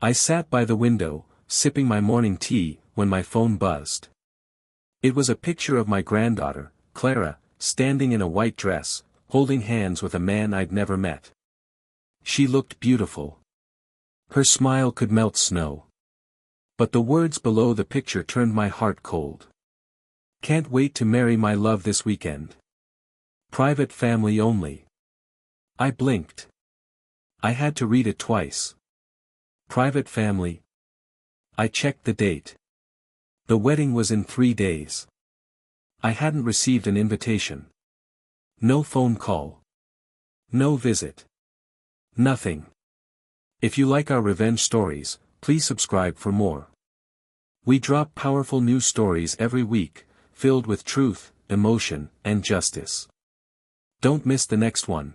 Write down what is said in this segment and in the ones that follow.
I sat by the window, sipping my morning tea, when my phone buzzed. It was a picture of my granddaughter, Clara, standing in a white dress, holding hands with a man I'd never met. She looked beautiful. Her smile could melt snow. But the words below the picture turned my heart cold. Can't wait to marry my love this weekend. Private family only. I blinked. I had to read it twice. Private family. I checked the date. The wedding was in 3 days. I hadn't received an invitation. No phone call. No visit. Nothing. If you like our revenge stories, please subscribe for more. We drop powerful news stories every week, filled with truth, emotion, and justice. Don't miss the next one.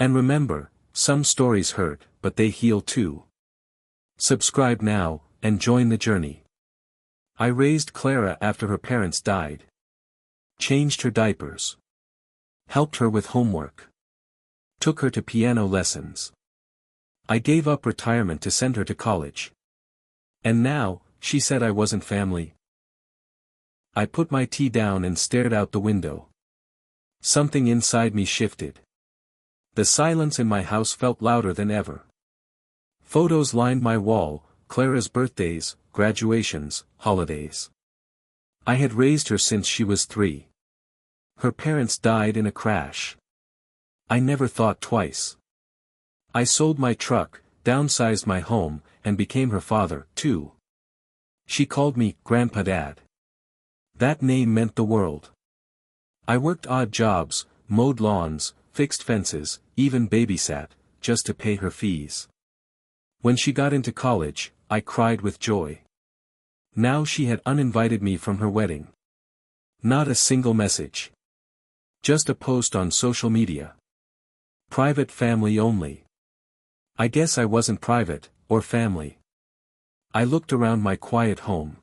And remember, some stories hurt, but they heal too. Subscribe now, and join the journey. I raised Clara after her parents died. Changed her diapers. Helped her with homework. Took her to piano lessons. I gave up retirement to send her to college. And now, she said I wasn't family. I put my tea down and stared out the window. Something inside me shifted. The silence in my house felt louder than ever. Photos lined my wall, Clara's birthdays, graduations, holidays. I had raised her since she was 3. Her parents died in a crash. I never thought twice. I sold my truck, downsized my home, and became her father, too. She called me Grandpa Dad. That name meant the world. I worked odd jobs, mowed lawns, fixed fences, even babysat, just to pay her fees. When she got into college, I cried with joy. Now she had uninvited me from her wedding. Not a single message. Just a post on social media. Private family only. I guess I wasn't private, or family. I looked around my quiet home.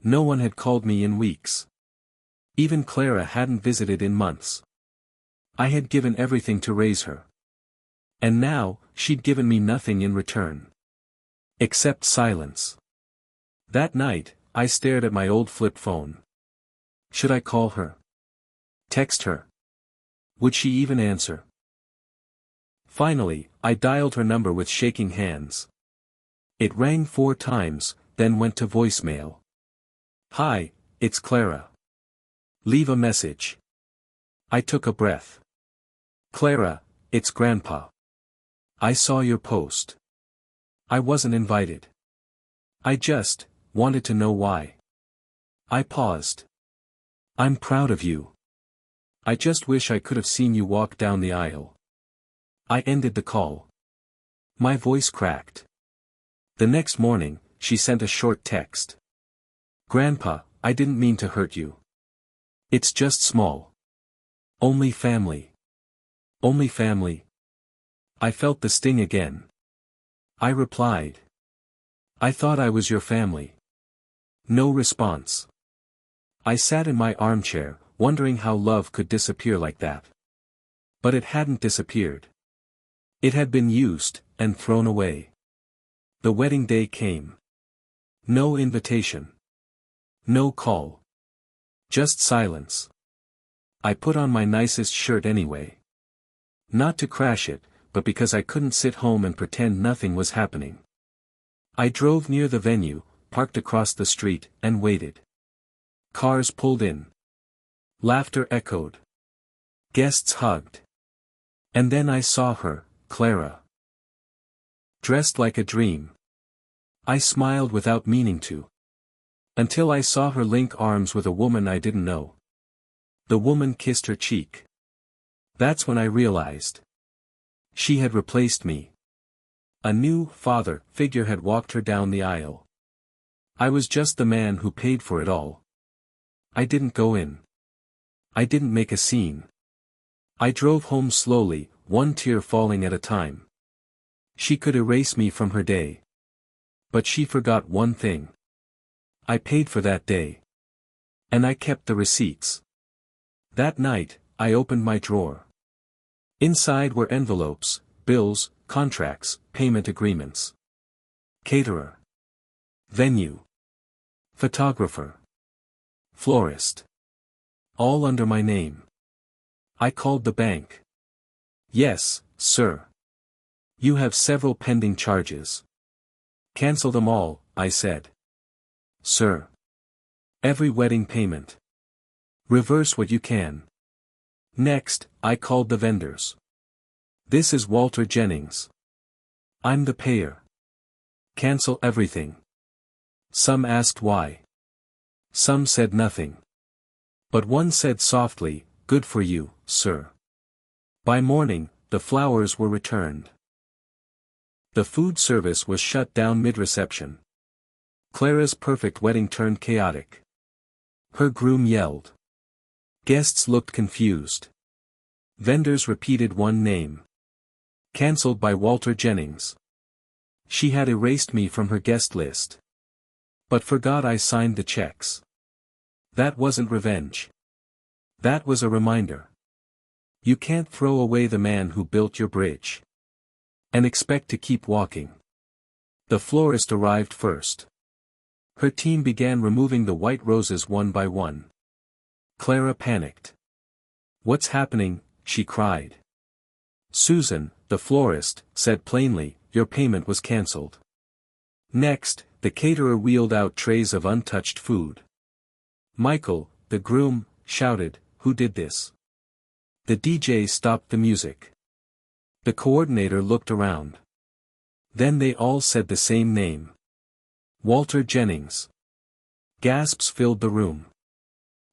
No one had called me in weeks. Even Clara hadn't visited in months. I had given everything to raise her. And now, she'd given me nothing in return. Except silence. That night, I stared at my old flip phone. Should I call her? Text her? Would she even answer? Finally, I dialed her number with shaking hands. It rang 4 times, then went to voicemail. Hi, it's Clara. Leave a message. I took a breath. Clara, it's Grandpa. I saw your post. I wasn't invited. I just wanted to know why. I paused. I'm proud of you. I just wish I could have seen you walk down the aisle. I ended the call. My voice cracked. The next morning, she sent a short text. Grandpa, I didn't mean to hurt you. It's just small. Only family. Only family. I felt the sting again. I replied. I thought I was your family. No response. I sat in my armchair, wondering how love could disappear like that. But it hadn't disappeared. It had been used, and thrown away. The wedding day came. No invitation. No call. Just silence. I put on my nicest shirt anyway. Not to crash it, but because I couldn't sit home and pretend nothing was happening. I drove near the venue, parked across the street, and waited. Cars pulled in. Laughter echoed. Guests hugged. And then I saw her, Clara. Dressed like a dream. I smiled without meaning to. Until I saw her link arms with a woman I didn't know. The woman kissed her cheek. That's when I realized. She had replaced me. A new father figure had walked her down the aisle. I was just the man who paid for it all. I didn't go in. I didn't make a scene. I drove home slowly, one tear falling at a time. She could erase me from her day. But she forgot one thing. I paid for that day. And I kept the receipts. That night, I opened my drawer. Inside were envelopes, bills, contracts, payment agreements. caterer, venue, photographer, florist. All under my name. I called the bank. Yes, sir. You have several pending charges. Cancel them all, I said. Sir. Every wedding payment. Reverse what you can. Next, I called the vendors. This is Walter Jennings. I'm the payer. Cancel everything. Some asked why. Some said nothing. But one said softly, good for you, sir. By morning, the flowers were returned. The food service was shut down mid-reception. Clara's perfect wedding turned chaotic. Her groom yelled. Guests looked confused. Vendors repeated one name. Cancelled by Walter Jennings. She had erased me from her guest list. But forgot I signed the checks. That wasn't revenge. That was a reminder. You can't throw away the man who built your bridge. And expect to keep walking. The florist arrived first. Her team began removing the white roses one by one. Clara panicked. What's happening? She cried. Susan, the florist, said plainly, your payment was cancelled. Next, the caterer wheeled out trays of untouched food. Michael, the groom, shouted, who did this? The DJ stopped the music. The coordinator looked around. Then they all said the same name. Walter Jennings. Gasps filled the room.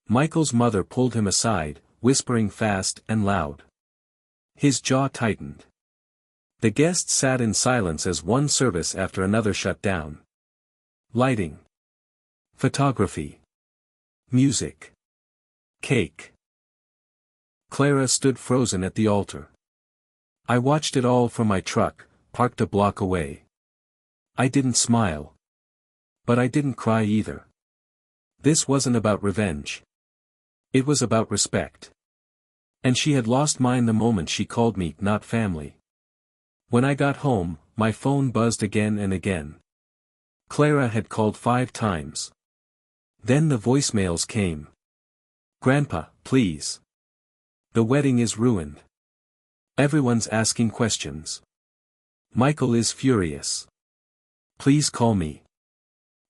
Michael's mother pulled him aside, whispering fast and loud. His jaw tightened. The guests sat in silence as one service after another shut down. Lighting. Photography. Music. Cake. Clara stood frozen at the altar. I watched it all from my truck, parked a block away. I didn't smile. But I didn't cry either. This wasn't about revenge. It was about respect. And she had lost mine the moment she called me not family. When I got home, my phone buzzed again and again. Clara had called 5 times. Then the voicemails came. Grandpa, please. The wedding is ruined. Everyone's asking questions. Michael is furious. Please call me.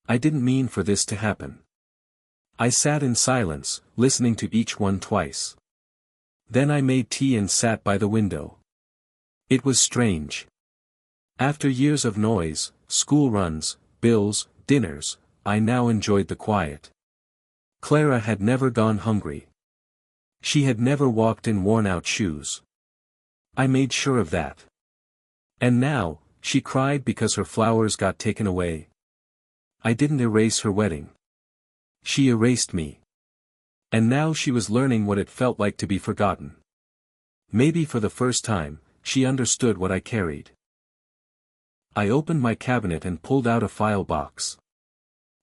I didn't mean for this to happen. I sat in silence, listening to each one twice. Then I made tea and sat by the window. It was strange. After years of noise, school runs, bills, dinners, I now enjoyed the quiet. Clara had never gone hungry. She had never walked in worn-out shoes. I made sure of that. And now, she cried because her flowers got taken away. I didn't erase her wedding. She erased me. And now she was learning what it felt like to be forgotten. Maybe for the first time, she understood what I carried. I opened my cabinet and pulled out a file box.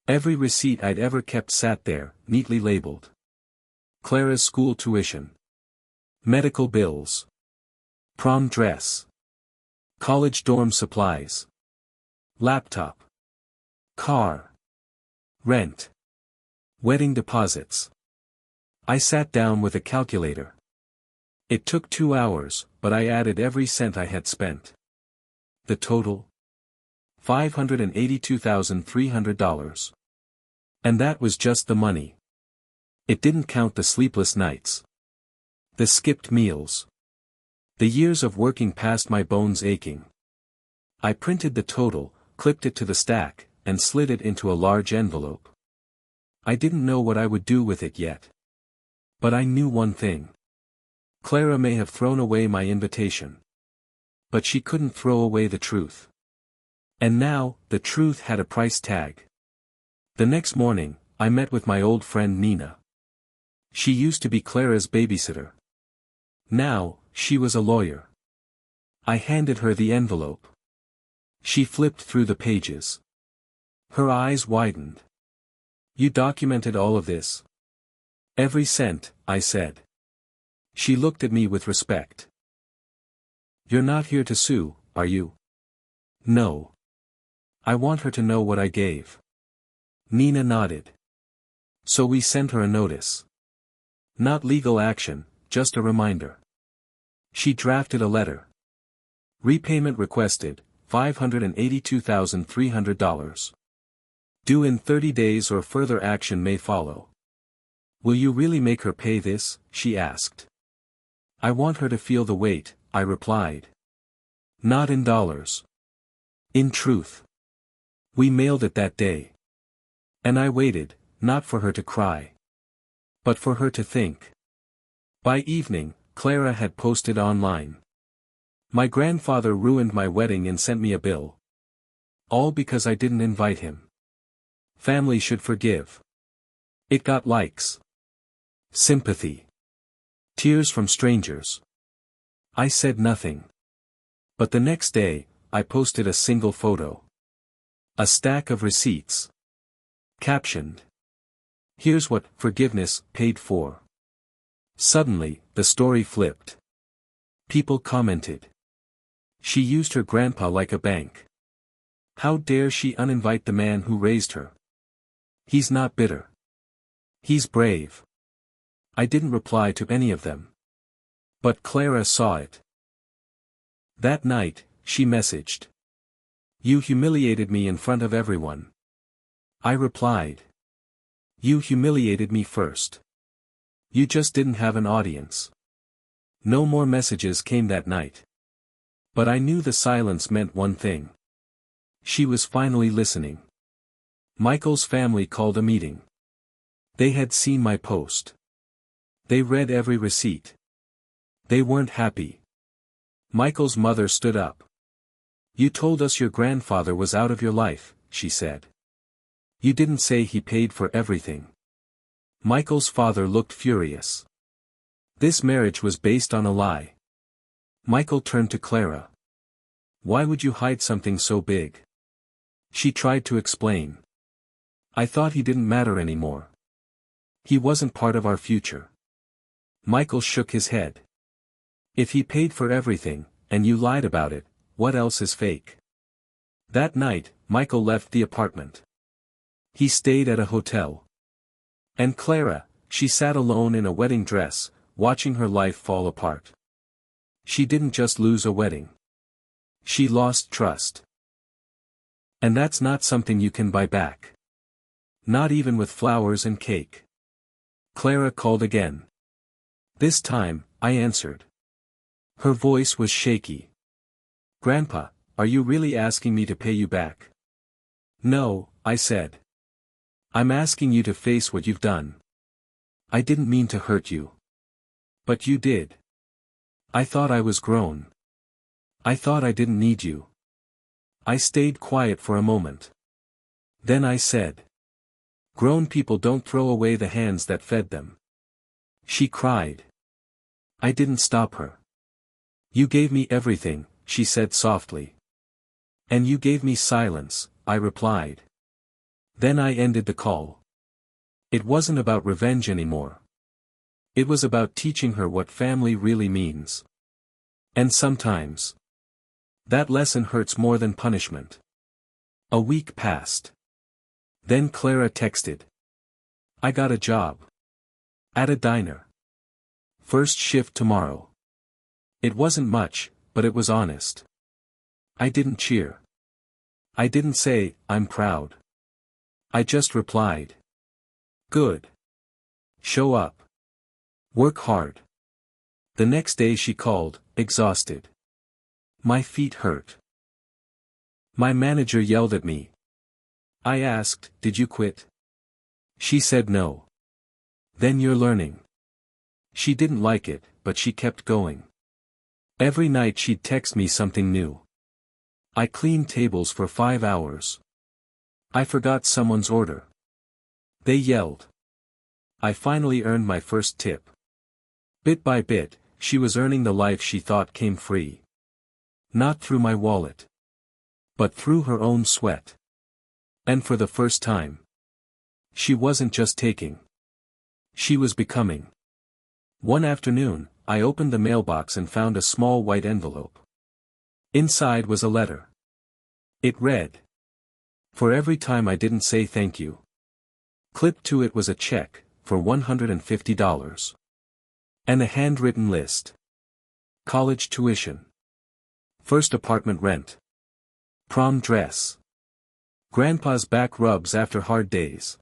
Every receipt I'd ever kept sat there, neatly labeled. Clara's school tuition. Medical bills. Prom dress. College dorm supplies. Laptop. Car. Rent. Wedding deposits. I sat down with a calculator. It took 2 hours, but I added every cent I had spent. The total? $582,300. And that was just the money. It didn't count the sleepless nights. The skipped meals. The years of working past my bones aching. I printed the total, clipped it to the stack, and slid it into a large envelope. I didn't know what I would do with it yet. But I knew one thing. Clara may have thrown away my invitation. But she couldn't throw away the truth. And now, the truth had a price tag. The next morning, I met with my old friend Nina. She used to be Clara's babysitter. Now, she was a lawyer. I handed her the envelope. She flipped through the pages. Her eyes widened. You documented all of this? Every cent, I said. She looked at me with respect. You're not here to sue, are you? No. I want her to know what I gave. Nina nodded. So we sent her a notice. Not legal action, just a reminder. She drafted a letter. Repayment requested, $582,300. Due in 30 days or further action may follow. Will you really make her pay this? She asked. I want her to feel the weight, I replied. Not in dollars. In truth. We mailed it that day. And I waited, not for her to cry. But for her to think. By evening, Clara had posted online. My grandfather ruined my wedding and sent me a bill. All because I didn't invite him. Family should forgive. It got likes. Sympathy. Tears from strangers. I said nothing. But the next day, I posted a single photo. A stack of receipts. Captioned. Here's what forgiveness paid for. Suddenly, the story flipped. People commented. She used her grandpa like a bank. How dare she uninvite the man who raised her? He's not bitter. He's brave. I didn't reply to any of them. But Clara saw it. That night, she messaged. You humiliated me in front of everyone. I replied. You humiliated me first. You just didn't have an audience. No more messages came that night. But I knew the silence meant one thing. She was finally listening. Michael's family called a meeting. They had seen my post. They read every receipt. They weren't happy. Michael's mother stood up. You told us your grandfather was out of your life, she said. You didn't say he paid for everything. Michael's father looked furious. This marriage was based on a lie. Michael turned to Clara. Why would you hide something so big? She tried to explain. I thought he didn't matter anymore. He wasn't part of our future. Michael shook his head. If he paid for everything, and you lied about it, what else is fake? That night, Michael left the apartment. He stayed at a hotel. And Clara, she sat alone in a wedding dress, watching her life fall apart. She didn't just lose a wedding. She lost trust. And that's not something you can buy back. Not even with flowers and cake. Clara called again. This time, I answered. Her voice was shaky. Grandpa, are you really asking me to pay you back? No, I said. I'm asking you to face what you've done. I didn't mean to hurt you. But you did. I thought I was grown. I thought I didn't need you. I stayed quiet for a moment. Then I said. Grown people don't throw away the hands that fed them. She cried. I didn't stop her. You gave me everything, she said softly. And you gave me silence, I replied. Then I ended the call. It wasn't about revenge anymore. It was about teaching her what family really means. And sometimes, that lesson hurts more than punishment. A week passed. Then Clara texted. I got a job. At a diner. First shift tomorrow. It wasn't much, but it was honest. I didn't cheer. I didn't say, I'm proud. I just replied. Good. Show up. Work hard. The next day she called, exhausted. My feet hurt. My manager yelled at me. I asked, did you quit? She said no. Then you're learning. She didn't like it, but she kept going. Every night she'd text me something new. I cleaned tables for 5 hours. I forgot someone's order. They yelled. I finally earned my first tip. Bit by bit, she was earning the life she thought came free. Not through my wallet. But through her own sweat. And for the first time. She wasn't just taking. She was becoming. One afternoon, I opened the mailbox and found a small white envelope. Inside was a letter. It read. For every time I didn't say thank you. Clipped to it was a check, for $150. And a handwritten list. College tuition. First apartment rent. Prom dress. Grandpa's back rubs after hard days.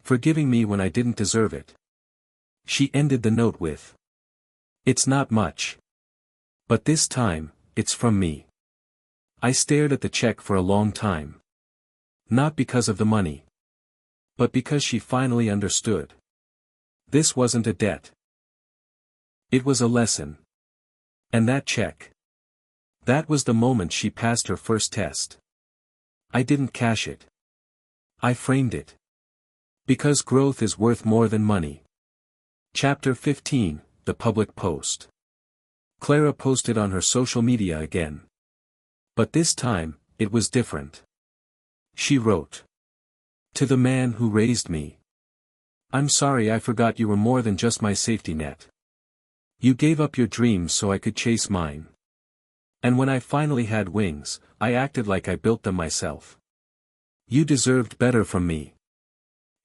Forgiving me when I didn't deserve it. She ended the note with. It's not much. But this time, it's from me. I stared at the check for a long time. Not because of the money. But because she finally understood. This wasn't a debt. It was a lesson. And that check. That was the moment she passed her first test. I didn't cash it. I framed it. Because growth is worth more than money. Chapter 15, The Public Post. Clara posted on her social media again. But this time, it was different. She wrote. To the man who raised me. I'm sorry I forgot you were more than just my safety net. You gave up your dreams so I could chase mine. And when I finally had wings, I acted like I built them myself. You deserved better from me.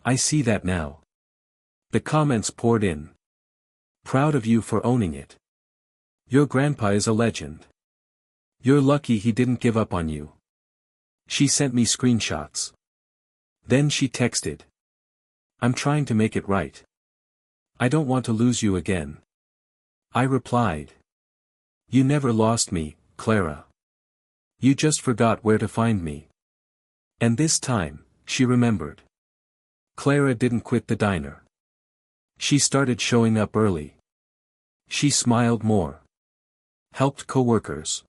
I see that now. The comments poured in. Proud of you for owning it. Your grandpa is a legend. You're lucky he didn't give up on you. She sent me screenshots. Then she texted. I'm trying to make it right. I don't want to lose you again. I replied. You never lost me, Clara. You just forgot where to find me. And this time, she remembered. Clara didn't quit the diner. She started showing up early. She smiled more. Helped coworkers.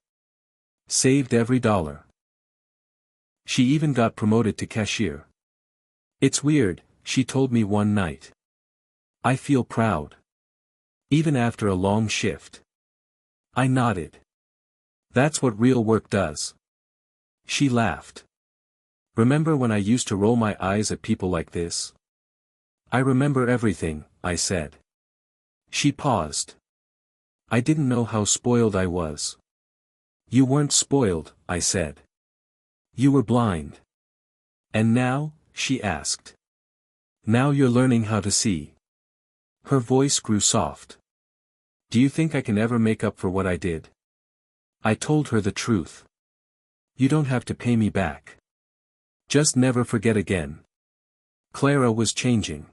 Saved every dollar. She even got promoted to cashier. It's weird, she told me one night. I feel proud. Even after a long shift. I nodded. That's what real work does. She laughed. Remember when I used to roll my eyes at people like this? I remember everything, I said. She paused. I didn't know how spoiled I was. You weren't spoiled, I said. You were blind. And now, she asked. Now you're learning how to see. Her voice grew soft. Do you think I can ever make up for what I did? I told her the truth. You don't have to pay me back. Just never forget again. Clara was changing.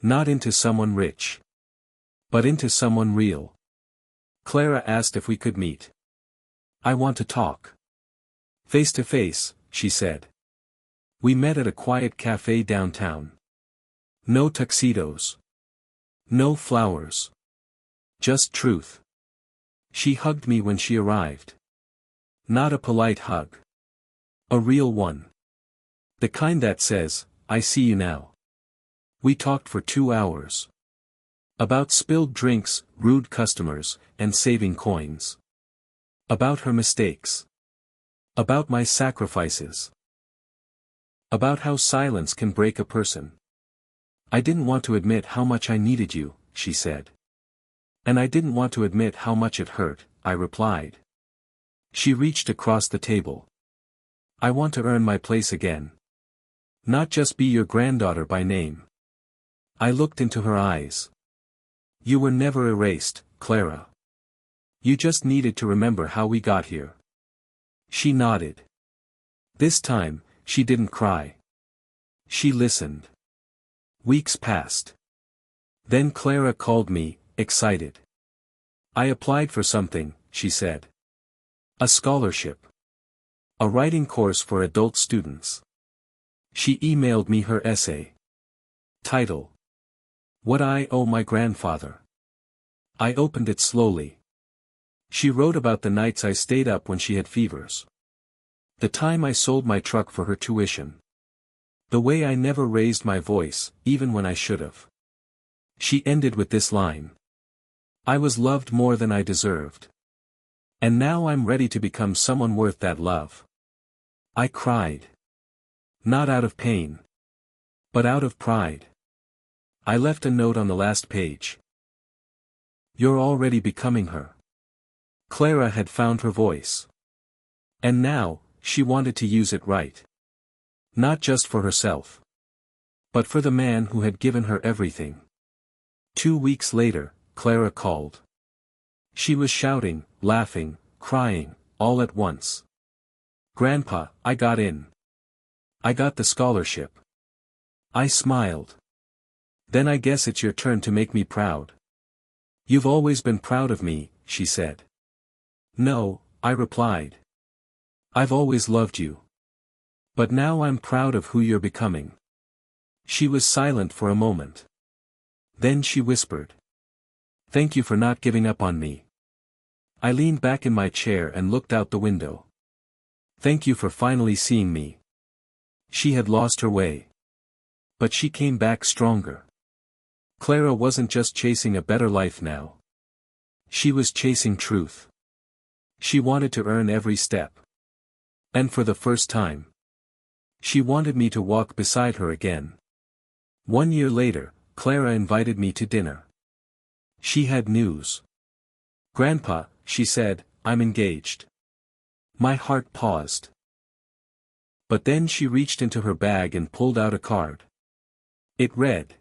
Not into someone rich. But into someone real. Clara asked if we could meet. I want to talk. Face to face, she said. We met at a quiet cafe downtown. No tuxedos. No flowers. Just truth. She hugged me when she arrived. Not a polite hug. A real one. The kind that says, I see you now. We talked for 2 hours. About spilled drinks, rude customers, and saving coins. About her mistakes. About my sacrifices. About how silence can break a person. I didn't want to admit how much I needed you, she said. And I didn't want to admit how much it hurt, I replied. She reached across the table. I want to earn my place again. Not just be your granddaughter by name. I looked into her eyes. You were never erased, Clara. You just needed to remember how we got here. She nodded. This time, she didn't cry. She listened. Weeks passed. Then Clara called me, excited. I applied for something, she said. A scholarship. A writing course for adult students. She emailed me her essay. Title. What I Owe My Grandfather. I opened it slowly. She wrote about the nights I stayed up when she had fevers. The time I sold my truck for her tuition. The way I never raised my voice, even when I should have. She ended with this line. I was loved more than I deserved. And now I'm ready to become someone worth that love. I cried. Not out of pain. But out of pride. I left a note on the last page. You're already becoming her. Clara had found her voice. And now, she wanted to use it right. Not just for herself, but for the man who had given her everything. 2 weeks later, Clara called. She was shouting, laughing, crying, all at once. "Grandpa, I got in. I got the scholarship." I smiled. "Then I guess it's your turn to make me proud." "You've always been proud of me," she said. "No," I replied. "I've always loved you. But now I'm proud of who you're becoming." She was silent for a moment. Then she whispered, "Thank you for not giving up on me." I leaned back in my chair and looked out the window. "Thank you for finally seeing me." She had lost her way. But she came back stronger. Clara wasn't just chasing a better life now. She was chasing truth. She wanted to earn every step. And for the first time, she wanted me to walk beside her again. 1 year later, Clara invited me to dinner. She had news. "Grandpa," she said, "I'm engaged." My heart paused. But then she reached into her bag and pulled out a card. It read,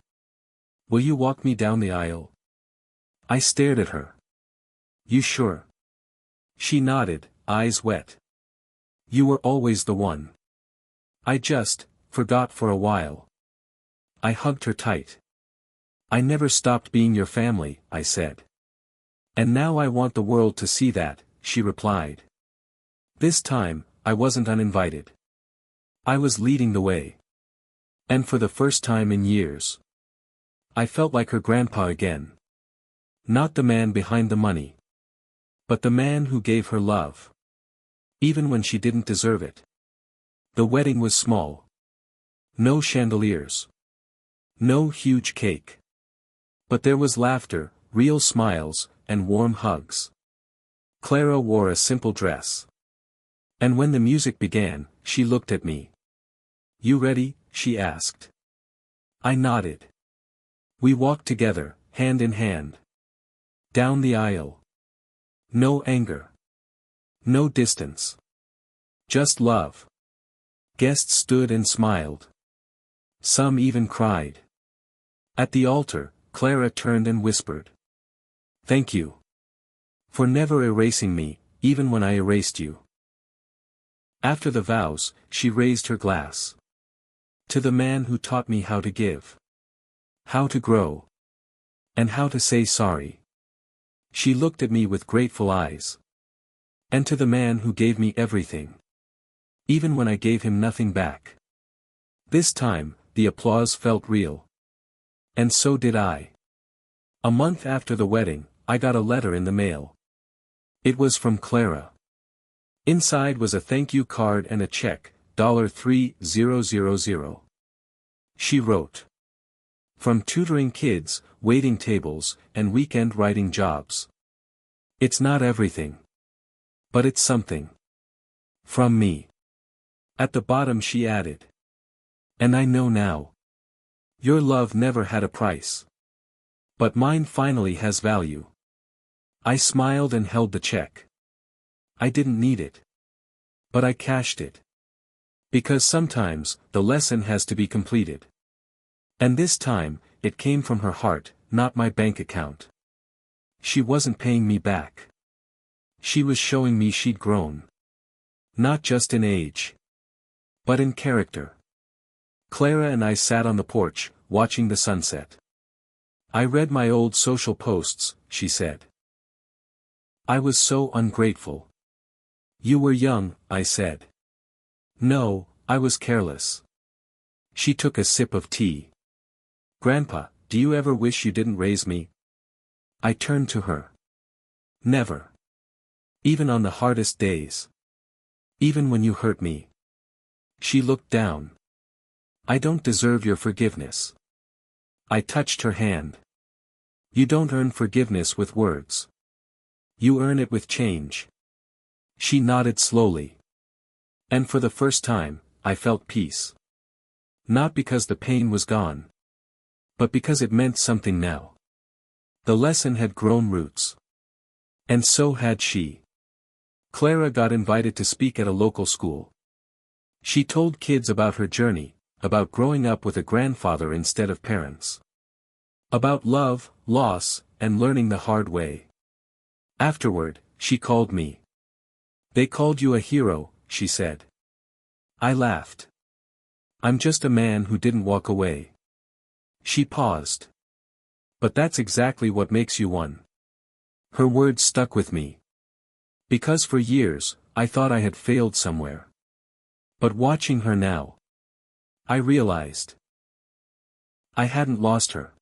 "Will you walk me down the aisle?" I stared at her. "You sure?" She nodded, eyes wet. "You were always the one. I just forgot for a while." I hugged her tight. "I never stopped being your family," I said. "And now I want the world to see that," she replied. This time, I wasn't uninvited. I was leading the way. And for the first time in years, I felt like her grandpa again. Not the man behind the money, but the man who gave her love, even when she didn't deserve it. The wedding was small. No chandeliers. No huge cake. But there was laughter, real smiles, and warm hugs. Clara wore a simple dress. And when the music began, she looked at me. "You ready?" she asked. I nodded. We walked together, hand in hand. Down the aisle. No anger. No distance. Just love. Guests stood and smiled. Some even cried. At the altar, Clara turned and whispered, "Thank you. For never erasing me, even when I erased you." After the vows, she raised her glass. "To the man who taught me how to give. How to grow. And how to say sorry." She looked at me with grateful eyes. "And to the man who gave me everything. Even when I gave him nothing back." This time, the applause felt real. And so did I. A month after the wedding, I got a letter in the mail. It was from Clara. Inside was a thank you card and a check, $3,000. She wrote, "From tutoring kids, waiting tables, and weekend writing jobs. It's not everything. But it's something. From me." At the bottom she added, "And I know now. Your love never had a price. But mine finally has value." I smiled and held the check. I didn't need it. But I cashed it. Because sometimes, the lesson has to be completed. And this time, it came from her heart, not my bank account. She wasn't paying me back. She was showing me she'd grown. Not just in age, but in character. Clara and I sat on the porch, watching the sunset. "I read my old social posts," she said. "I was so ungrateful." "You were young," I said. "No, I was careless." She took a sip of tea. "Grandpa, do you ever wish you didn't raise me?" I turned to her. "Never. Even on the hardest days. Even when you hurt me." She looked down. "I don't deserve your forgiveness." I touched her hand. "You don't earn forgiveness with words. You earn it with change." She nodded slowly. And for the first time, I felt peace. Not because the pain was gone, but because it meant something now. The lesson had grown roots. And so had she. Clara got invited to speak at a local school. She told kids about her journey, about growing up with a grandfather instead of parents. About love, loss, and learning the hard way. Afterward, she called me. "They called you a hero," she said. I laughed. "I'm just a man who didn't walk away." She paused. "But that's exactly what makes you one." Her words stuck with me. Because for years, I thought I had failed somewhere. But watching her now, I realized I hadn't lost her.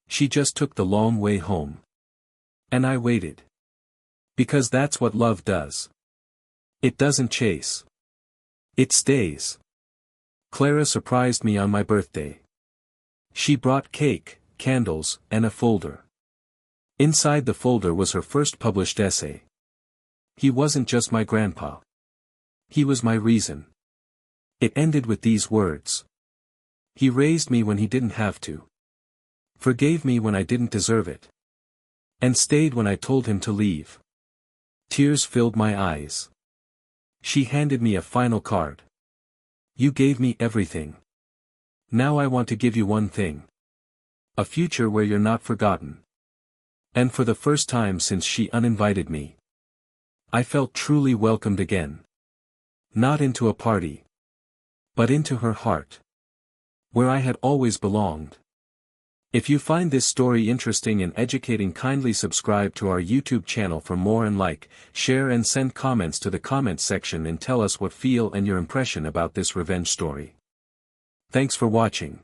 She just took the long way home. And I waited. Because that's what love does. It doesn't chase. It stays. Clara surprised me on my birthday. She brought cake, candles, and a folder. Inside the folder was her first published essay. He wasn't just my grandpa. He was my reason. It ended with these words. He raised me when he didn't have to. Forgave me when I didn't deserve it. And stayed when I told him to leave. Tears filled my eyes. She handed me a final card. You gave me everything. Now I want to give you one thing. A future where you're not forgotten. And for the first time since she uninvited me, I felt truly welcomed again. Not into a party, but into her heart. Where I had always belonged. If you find this story interesting and educating, kindly subscribe to our YouTube channel for more, and like, share and send comments to the comments section and tell us what feel and your impression about this revenge story. Thanks for watching.